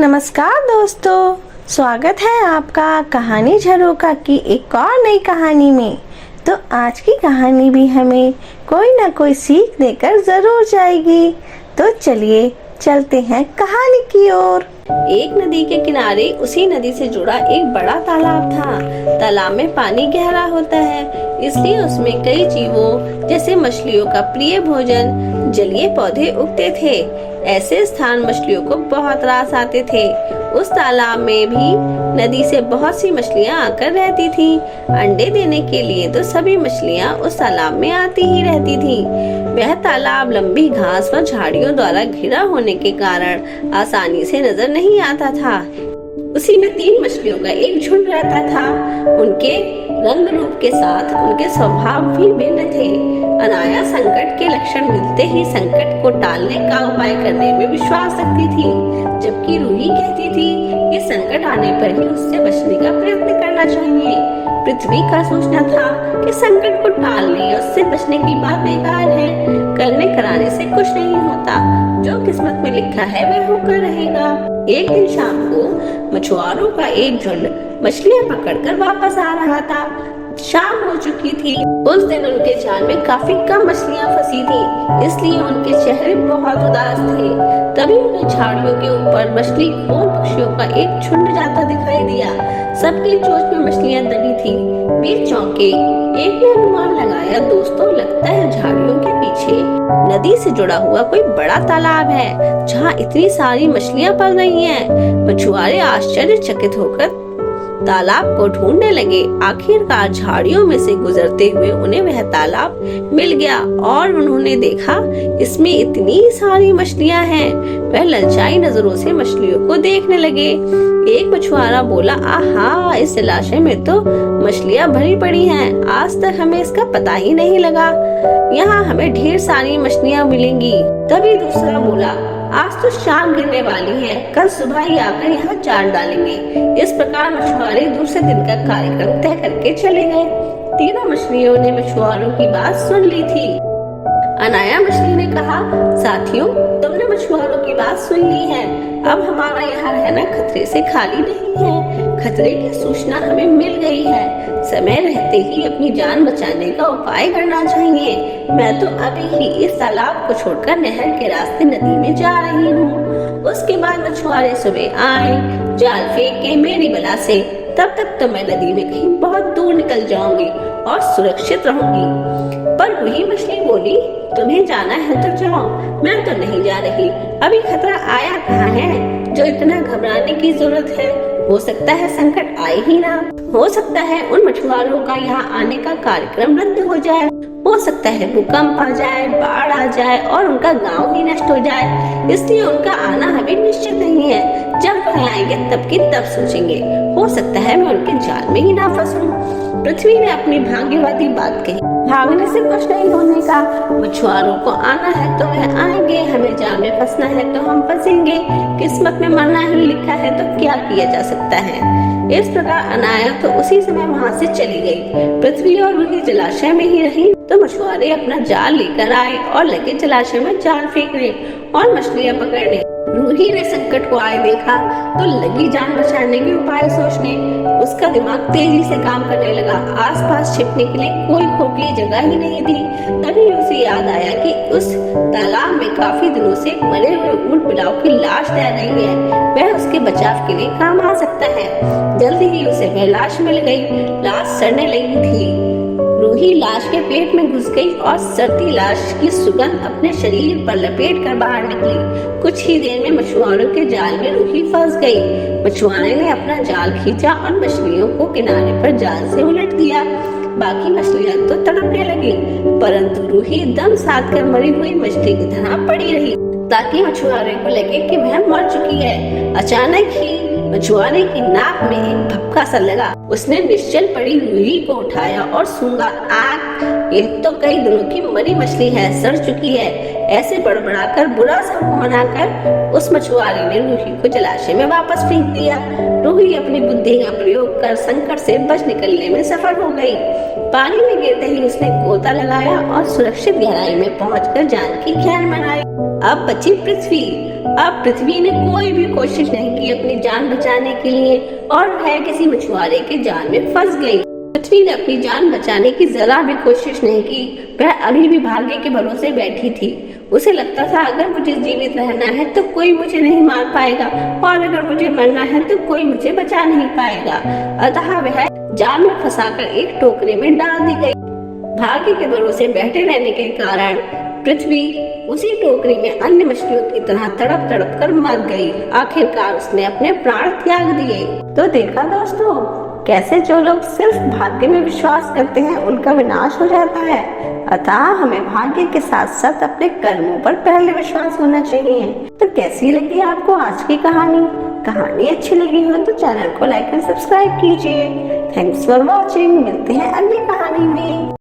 नमस्कार दोस्तों, स्वागत है आपका कहानी झरोखा की एक और नई कहानी में। तो आज की कहानी भी हमें कोई ना कोई सीख देकर जरूर जाएगी। तो चलिए चलते हैं कहानी की ओर। एक नदी के किनारे उसी नदी से जुड़ा एक बड़ा तालाब था। तालाब में पानी गहरा होता है, इसलिए उसमें कई जीवों जैसे मछलियों का प्रिय भोजन जलीय पौधे उगते थे। ऐसे स्थान मछलियों को बहुत रास आते थे। उस तालाब में भी नदी से बहुत सी मछलियां आकर रहती थीं। अंडे देने के लिए तो सभी मछलियां उस तालाब में आती ही रहती थीं। वह तालाब लंबी घास व झाड़ियों द्वारा घिरा होने के कारण आसानी से नजर नहीं आता था। उसी में 3 मछलियों का एक झुंड रहता था। उनके रंग रूप के साथ उनके स्वभाव भी भिन्न थे। अनाया संकट के लक्षण मिलते ही संकट को टालने का उपाय करने में विश्वास रखती थी, जबकि रूही कहती थी कि संकट आने पर ही उससे बचने का प्रयत्न करना चाहिए। पृथ्वी का सोचना था कि संकट को टालने और उससे बचने की बात बेकार है। करने कराने से कुछ नहीं होता, जो किस्मत में लिखा है वह होकर रहेगा। एक दिन शाम को मछुआरों का एक झुंड मछलियां पकड़कर वापस आ रहा था। शाम हो चुकी थी। उस दिन उनके जाल में काफी कम मछलियां फंसी थी, इसलिए उनके चेहरे बहुत उदास थे। तभी उन्हें झाड़ियों के ऊपर मछली खोर पक्षियों का एक झुंड जाता दिखाई दिया। सबकी चोंच में मछलियां दबी थी। वे चौंके। एक ने अनुमान लगाया, दोस्तों लगता है झाड़ियों के पीछे नदी से जुड़ा हुआ कोई बड़ा तालाब है, जहाँ इतनी सारी मछलियां पल रही हैं। मछुआरे आश्चर्यचकित होकर तालाब को ढूंढने लगे। आखिरकार झाड़ियों में से गुजरते हुए उन्हें वह तालाब मिल गया और उन्होंने देखा इसमें इतनी सारी मछलियां हैं। वह ललचाई नजरों से मछलियों को देखने लगे। एक मछुआरा बोला, आहा, इस जलाशय में तो मछलियां भरी पड़ी हैं। आज तक हमें इसका पता ही नहीं लगा। यहाँ हमें ढेर सारी मछलियां मिलेंगी। तभी दूसरा बोला, आज तो शाम गिरने वाली है, कल सुबह ही आकर यहाँ जाल डालेंगे। इस प्रकार मछुआरे दूसरे दिन का कार्यक्रम तय करके चले गए। तीनों मछलियों ने मछुआरों की बात सुन ली थी। अनाया मछली ने कहा, साथियों, तुमने मछुआरों की बात सुन ली है। अब हमारा यहाँ रहना खतरे से खाली नहीं है। खतरे की सूचना हमें मिल गई है। समय रहते ही अपनी जान बचाने का उपाय करना चाहिए। मैं तो अभी ही इस तालाब को छोड़कर नहर के रास्ते नदी में जा रही हूँ। उसके बाद मछुआरे सुबह आए, जाल फेंके मेरी बला से। तब तक तो मैं नदी में कहीं बहुत दूर निकल जाऊंगी और सुरक्षित रहूंगी। पर वही मछली बोली, तुम्हें जाना है तो जाओ, मैं तो नहीं जा रही। अभी खतरा आया कहाँ है जो इतना घबराने की जरूरत है। हो सकता है संकट आए ही ना। हो सकता है उन मछुआरों का यहाँ आने का कार्यक्रम रद्द हो जाए। हो सकता है भूकंप आ जाए, बाढ़ आ जाए और उनका गांव ही नष्ट हो जाए। इसलिए उनका आना अभी निश्चित नहीं है। जब वह आएंगे तब की तब सोचेंगे। हो सकता है मैं उनके जाल में ही ना फंसूं। पृथ्वी ने अपनी भाग्यवादी बात कही, भागने से कुछ नहीं होने का। मछुआरों को आना है तो वह आएंगे, हमें जाल में फंसना है तो हम फंसेंगे। किस्मत में मरना ही लिखा है तो क्या किया जा सकता है। इस प्रकार अनाया तो उसी समय वहाँ से चली गई। पृथ्वी और रूही जलाशय में ही रही। तो मछुआरे अपना जाल लेकर आए और लगे जलाशय में जाल फेंकने और मछलियां पकड़ने। रूही ने संकट को आए देखा तो लगी जान बचाने के उपाय सोचने। उसका दिमाग तेजी से काम करने लगा। आसपास छिपने के लिए कोई खोखली जगह ही नहीं थी। तभी उसे याद आया कि उस तालाब में काफी दिनों से मरे हुए ऊंट बिलाव की लाश तैर रही है। वह उसके बचाव के लिए काम आ सकता है। जल्दी ही उसे वह लाश मिल गई। लाश सड़ने लगी थी। रूही लाश के पेट में घुस गई और सड़ती लाश की सुगंध अपने शरीर पर लपेट कर बाहर निकली। कुछ ही देर में मछुआरों के जाल में रूही फंस गई। मछुआरे ने अपना जाल खींचा और मछलियों को किनारे पर जाल से उलट दिया। बाकी मछलियां तो तड़पने लगी, परंतु रूही दम साध कर मरी हुई मछली की तरह पड़ी रही, ताकि मछुआरे को लगे कि वह मर चुकी है। अचानक ही मछुआरे की नाक में एक भपका सा लगा। उसने निश्चल पड़ी रूही को उठाया और सूंघा। आग ये तो कई दिनों की मरी मछली है, सड़ चुकी है। ऐसे बड़बड़ाकर बुरा सा मुंह बनाकर उस मछुआरे ने रूही को जलाशय में वापस फेंक दिया। रूही अपनी बुद्धि का प्रयोग कर संकट से बच निकलने में सफल हो गई। पानी में गिरते ही उसने गोता लगाया और सुरक्षित गहराई में पहुंचकर जान की खैर मनाई। अब बची पृथ्वी। अब पृथ्वी ने कोई भी कोशिश नहीं की अपनी जान बचाने के लिए और वह किसी मछुआरे के जाल में फंस गई। पृथ्वी ने अपनी जान बचाने की जरा भी कोशिश नहीं की। वह अभी भी भाग्य के भरोसे बैठी थी। उसे लगता था अगर मुझे जीवित रहना है तो कोई मुझे नहीं मार पाएगा और अगर मुझे मरना है तो कोई मुझे बचा नहीं पाएगा। अतः वह जाल में फंसाकर एक टोकरी में डाल दी गई। भाग्य के भरोसे बैठे रहने के कारण पृथ्वी उसी टोकरी में अन्य मछलियों की तरह तड़प तड़प कर मर गई। आखिरकार उसने अपने प्राण त्याग दिए। तो देखा दोस्तों, कैसे जो लोग सिर्फ भाग्य में विश्वास करते हैं उनका विनाश हो जाता है। अतः हमें भाग्य के साथ साथ अपने कर्मों पर पहले विश्वास होना चाहिए। तो कैसी लगी आपको आज की कहानी? कहानी अच्छी लगी हो तो चैनल को लाइक और सब्सक्राइब कीजिए। Thanks for watching. मिलते हैं अगली कहानी में।